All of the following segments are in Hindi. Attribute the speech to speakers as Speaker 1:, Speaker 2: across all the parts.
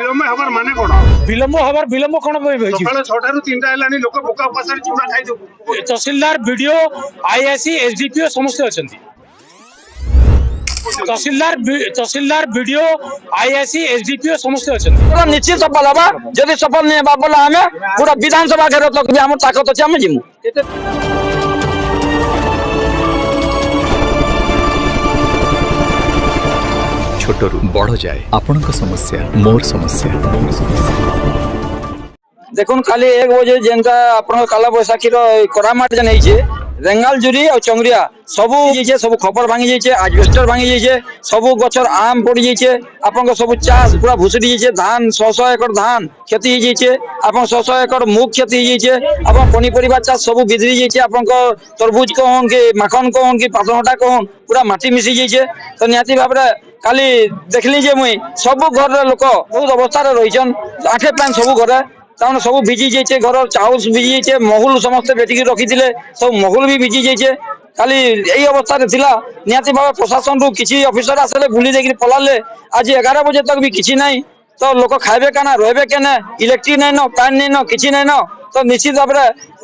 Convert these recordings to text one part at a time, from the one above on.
Speaker 1: विलंब हबार माने कोन
Speaker 2: विलंब कोन
Speaker 1: सकाळ 6 रु 3 हेलानी लोक बोका पासरी चूड़ा खाइ दो
Speaker 2: तहसीलदार बीडीओ आईआईसी एसडीपीओ समस्त अछंती तहसीलदार बीडीओ आईआईसी एसडीपीओ समस्त अछंती
Speaker 3: निश्चित सफल हबा जदि सफल नहीं हबा बोला हमें पूरा विधानसभा घेर तक भी हम ताकत अछि हम जिमु
Speaker 4: छोटरू बड़ जाए आपनक समस्या मोर समस्या
Speaker 3: देखुन खाली एक बजे जेनका आपन काला बैसाखी रो करामाट जन होइछे रेंगाल जुरी और चंगरिया सबु जे सब खपर भांगी जाइछे एस्बेस्टर भांगी जाइछे सबु गछर आम पड़ी जाइछे आपन सब चाष पूरा भुसड़ी जाइछे धान 100 एकड़ धान खेती हो जाइछे आपन 100 एकड़ मुग खेती हो जाइछे आपन पनीपरिबा चाष सबु बिदरी जाइछे आपन तरबूज कहन के माखन कहन के पातनटा कहन पूरा माटी मिसी जाइछे तो नियाती भाबरे काली देखली जे मुई सबु घर रे लोक बहुत अवस्था रे रहिछन आठे पान सबु घर ताने सब भिजी जाइछे घर चाउल भिजी जाइछे महुल समस्त बेटिकी रखिथिले सब महुल भी भिजी जाइछे खाली यही अवस्था रे थिला नियाती भाव प्रशासन रु किछि ऑफिसर आसले बुली देकि पलाले आज 11 बजे तक भी किछि नाही तो लोक खाइबे काना रहबे केने इलेक्ट्रिक नै न पानी नै न किछि नै न तो निश्चित भाव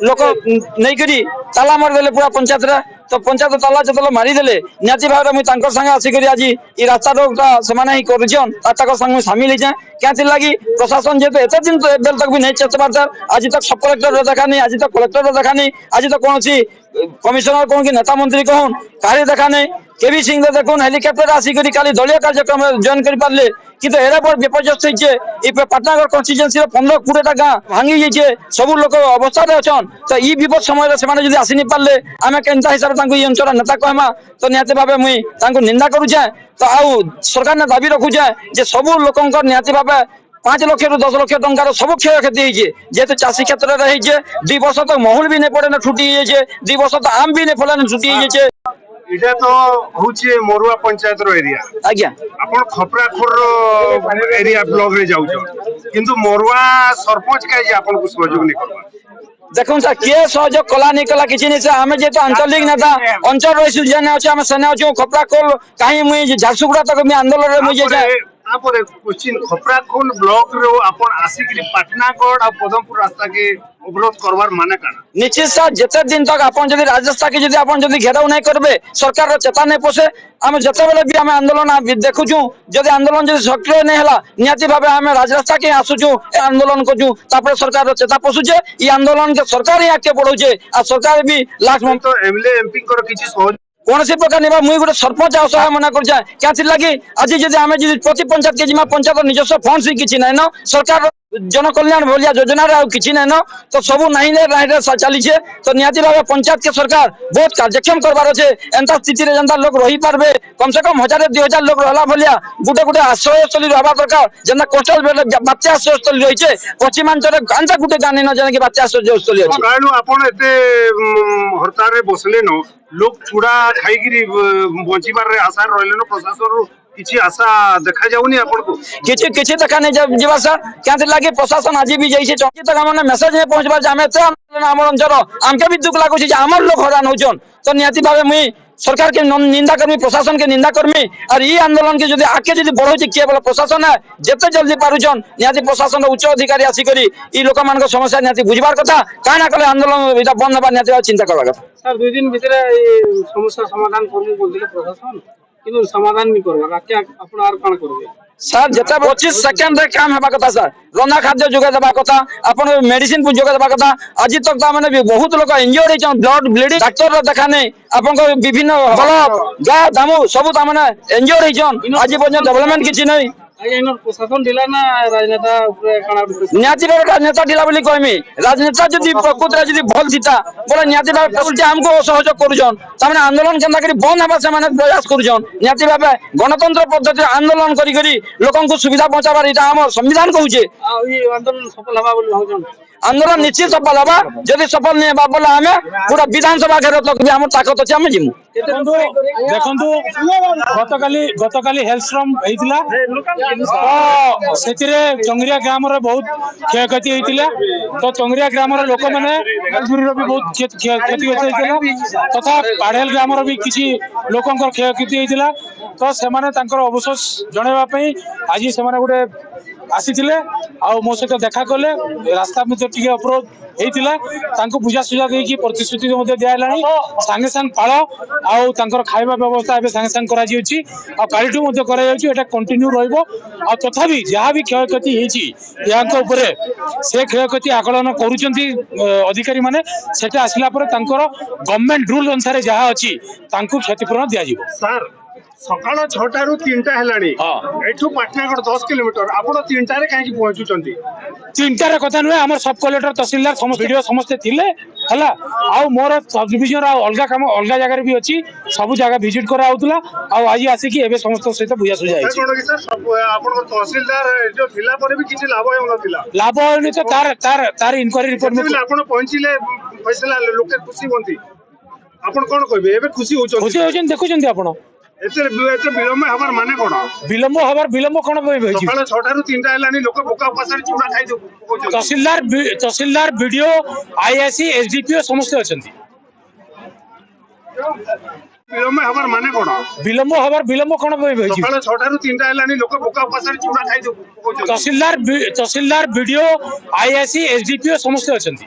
Speaker 3: लोक नै करी ताला मार देले पूरा पंचायत रे तो पंचायत ताला जतल मारी देले नियाती भाव मुई तांकर संगे आसी करी आज ई रास्ता रोकटा समान ही करजन ताका संग शामिल हे जाय क्याथि लागी प्रशासन जेते एते दिन तो बेल तक भी नहीं चेत बात आज तक सब कलेक्टर देखा नहीं आज तक कलेक्टर देखा नहीं आज तक कौन सी कमिश्नर कौन की नेता मंत्री कहन कार्य देखा नहीं केबी सिंह देखुन हेलिकॉप्टर आसी करी काली दलीय कार्यक्रम जॉइन कर पारले किंतु एरा बड़ विपर्यस्त होइछे ई पाटनागढ़ कन्स्टिट्यूएंसी रे 15-20 टा गां भांगी जाइछे सब लोक अवस्था रे अछन तो ई विपद समय रे सेमाने जदी आसी नि पारले आमे केनता हिसाब तांको ई अंचल नेता कहमा तो नियाते भाबे मुई तांको निंदा करू छे तो आउ सरकार ने दाबी रखु छे जे सब लोकंकर नियाते भाबे 5 लाख रु 10 लाख टंकार सब क्षय क्षति होइछे जेते चाषी क्षेत्र रे होइछे 2 वर्ष तक महुल भी नै पड़े न छुटी जाइछे 2 वर्ष तक आम भी नै फले न छुटी जाइछे
Speaker 1: इटा तो होचे मोरुआ पंचायत रो एरिया
Speaker 3: आज्ञा
Speaker 1: आपण खपराखोर रो एरिया ब्लॉक रे जाउ छ किंतु मोरुआ सरपंच काई जे आपण को सहयोग नै करबा
Speaker 3: देखुन सर के सहयोग कला नहीं कला किछि नहीं से हमें जे तो आंचलिक नेता अंचल रहिसु जेने अछि हम सेने अछि खपराखोर काहे मुई झारसुगुड़ा तक मी आंदोलन रे मुई जे जाय
Speaker 1: तापर क्वेश्चन खपराखोल ब्लॉक रो आपण आसिकरी पाटनागढ़ और पदमपुर रास्ता के अवरोध करवार माने काना
Speaker 3: निश्चित सर जते दिन तक आपण जदी राजस्था के जदी आपण जदी घेराव नहीं करबे सरकार रो चेता नहीं पोसे हम जते बेले भी हम आंदोलन देखुछु जदी आंदोलन जदी सक्रिय नहीं हला नियाती भाबे हम राजस्था के आसुछु आंदोलन करछु तापर सरकार रो चेता पोसुचे ई आंदोलन के सरकार ही आके बढ़ौचे आ सरकार भी लास्ट में
Speaker 1: तो एमएलए एमपी कर किछि सहयोग
Speaker 3: कौन सी प्रकार नहीं मुई गोटे सरपंच असहाय मना कर जाए क्या लगी आज जब आम प्रति पंचायत के जिमा पंचायत निजस्व फंड से किसी ना न सरकार जन कल्याण भलिया योजना किसी ना न तो सब नहीं चली तो निहाती भाव पंचायत के सरकार बहुत कार्यक्षम करवार अच्छे एंता स्थिति रे जनता लोग रही पारबे कम से कम 1000-2000 लोग रहला भलिया गोटे गोटे आश्रयस्थली रहबा दरकार जेना कोस्टल बात्या आश्रयस्थली रही पश्चिमांचल गांजा गोटे गाँ नहीं जेना कि बात्या आश्रयस्थली अछि
Speaker 1: काणु आपण एते हड़ताल रे बसले न लोग चूड़ा खाइगिरी बंचिबार रे आशा रहले न प्रशासन किछि आशा देखा जाउनी आपण को
Speaker 3: किछि देखा नहीं जीवा सर क्या लगे प्रशासन आज भी जाइए चौकी तक हमने मेसेज नहीं पहुंचबार जे हमें आम अंचल आमके भी दुख लागुछि जे हमर लोग हैरान होचन तो निहाती भावे मुई सरकार के निंदा करमी प्रशासन के निंदा करमी और ये आंदोलन के जदी आके जदी बढ़ौछि किए बोला प्रशासन है जेते जल्दी पारुछन निहाती प्रशासन उच्च अधिकारी आसी करी ई लोक मान को समस्या निहाती बुझबार कथा काना कले आंदोलन इटा बंद हबा निहाती चिंता करबा कथा
Speaker 5: सर 2 दिन भीतर समस्या समाधान करमु बोलदिले प्रशासन किंतु समाधान नहीं करबा क्या आपण आर कोन करबे
Speaker 3: सर जते 25 सेकंड रे काम हेबा कथा सर रंधा खाद्य जोगा देबा कथा अपन मेडिसिन को जोगा देबा कथा आज तक ता माने बहुत लोग इंजर्ड हे ब्लड ब्लीडिंग डॉक्टर रो देखा नै अपन को विभिन्न बल्ब गा दामु सब ता माने इंजर्ड हे आज पर्यंत डेवलपमेंट किछि नै
Speaker 5: प्रशासन ढिला ना राजनेता
Speaker 3: निहाती भाव राजनेता ढिला बोली कहमी राजनेता जदि प्रकृति जदि भल थिता बोले निहाती भाव उल्टे हमको असहयोग करूछन तामाने आंदोलन केनता करी बंद हबा से माने प्रयास करूछन निहाती भाव गणतंत्र पद्धति आंदोलन करी करी लोकन को सुविधा पहुंचाबार इटा हमर संविधान कहूचे
Speaker 5: आ ई आंदोलन सफल हबा बोली भावजन
Speaker 3: आंदोलन निश्चित सफल हबा जदि सफल नहीं हबा बोला हमें पूरा विधानसभा घेर तक भी हमर ताकत अछि हम जिमु
Speaker 2: देखंतु गतकाली हेल्थस्ट्रम हेइतिला तो सेतिरे चंगरिया ग्राम रे बहुत क्षयक्षति हेइतिला तो चंगरिया ग्राम रे लोक माने भी बहुत क्षति हेइतिला तथा पाड़ेल ग्राम रे भी किछि लोकंकर क्षयक्षति हेइतिला तो सेमाने तांकर अवशोष जणेबा पई आज सेमाने गोटे ଆସିଥିଲେ ଆଉ ମୋ ସହିତ ଦେଖା କଲେ ରାସ୍ତା ମଧ୍ୟ ଟିକେ ଅବରୋଧ ହେଇଥିଲା ତାଙ୍କୁ ବୁଝାସୁଝା ଦେଇକି ପ୍ରତିଶ୍ରୁତି ମଧ୍ୟ ଦିଆହେଲାଣି ସାଙ୍ଗେ ସାଙ୍ଗେ ପାଳ ଆଉ ତାଙ୍କର ଖାଇବା ବ୍ୟବସ୍ଥା ଏବେ ସାଙ୍ଗେ ସାଙ୍ଗେ କରାଯାଉଛି ଆଉ କାଲିଠୁ ମଧ୍ୟ କରାଯାଉଛି ଏଟା କଣ୍ଟିନ୍ୟୁ ରହିବ ଆଉ ତଥାପି ଯାହା ବି କ୍ଷୟକ୍ଷତି ହେଇଛି ୟାଙ୍କ ଉପରେ ସେ କ୍ଷୟକ୍ଷତି ଆକଳନ କରୁଛନ୍ତି ଅଧିକାରୀ ମାନେ ସେଟା ଆସିଲା ପରେ ତାଙ୍କର ଗଭର୍ଣ୍ଣମେଣ୍ଟ ରୁଲ ଅନୁସାରେ ଯାହା ଅଛି ତାଙ୍କୁ କ୍ଷତିପୂରଣ ଦିଆଯିବ।
Speaker 1: ସାର୍ ସକାଳ 6ଟାରୁ 3ଟା ହେଲାଣି ଏଠୁ ପାଟନାଗଡ଼ 10 କିଲୋମିଟର ଆପଣ 3ଟାରେ କାହିଁକି ପହଞ୍ଚୁଛନ୍ତି?
Speaker 2: ଚିନ୍ତାର କଥା ନୁହେଁ ଆମର ସବ୍ କଲେକ୍ଟର ତହସିଲଦାର ସମସ୍ତେ ଭିଡିଓ ସମସ୍ତେ ଥିଲେ ହେଲା ଆଉ ମୋର ସବ୍ ଡିଭିଜନ ଆଉ ଅଲଗା କାମ ଅଲଗା ଜାଗାରେ ବି ଅଛି ସବୁ ଜାଗା ଭିଜିଟ କରାହଉଥିଲା ଆଉ ଆଜି ଆସିକି ଏବେ ସମସ୍ତଙ୍କ ସହିତ ବୁଝାସୁଝା ହେଇଛି।
Speaker 1: କଣ କି ସାର୍ ଆପଣଙ୍କ ତହସିଲଦାର ଯୋଉ ଥିଲା ପରେ ବି କିଛି ଲାଭ ହେଉନଥିଲା।
Speaker 2: ଲାଭ ହଉନି ତ ତାର ଇନକ୍ୱାରି ରିପୋର୍ଟ
Speaker 1: ଯେତେବେଳେ ଆପଣ ପହଞ୍ଚିଲେ ଫଇସଲା ଲୋକେ ଖୁସି ହୁଅନ୍ତି ଆପଣ କଣ କହିବେ ଏବେ ଖୁସି
Speaker 2: ଖୁସି
Speaker 1: ହଉଛନ୍ତି
Speaker 2: ହଉଛନ୍ତି ଦେଖୁଛନ୍ତି ଆପଣ
Speaker 1: ଏତେ ବିଳମ୍ବ ହେବାର ମାନେ କଣ?
Speaker 2: ବିଳମ୍ବ କଣ ହେଇଛି
Speaker 1: ସକାଳ 6ଟାରୁ 3ଟା ହେଲାଣି ଲୋକ ବୋକା ପାଶରେ ଚୁଡା ଖାଇ ପକଉଛନ୍ତି।
Speaker 2: ତହସିଲଦାର ବିଡିଓ ଆଇଆଇସି ଏସଡିପିଓ ସମସ୍ତେ ଅଛନ୍ତି।
Speaker 1: ବିଳମ୍ବ ହେବାର ମାନେ କଣ?
Speaker 2: ବିଳମ୍ବ କଣ ହେଇଛି
Speaker 1: ସକାଳ 6ଟାରୁ 3ଟା ହେଲାଣି ଲୋକ ବୋକା ପାଶରେ ଚୁଡା ଖାଇ ପକଉଛନ୍ତି।
Speaker 2: ତହସିଲଦାର ବିଡିଓ ଆଇଆଇସି ଏସଡିପିଓ ସମସ୍ତେ ଅଛନ୍ତି।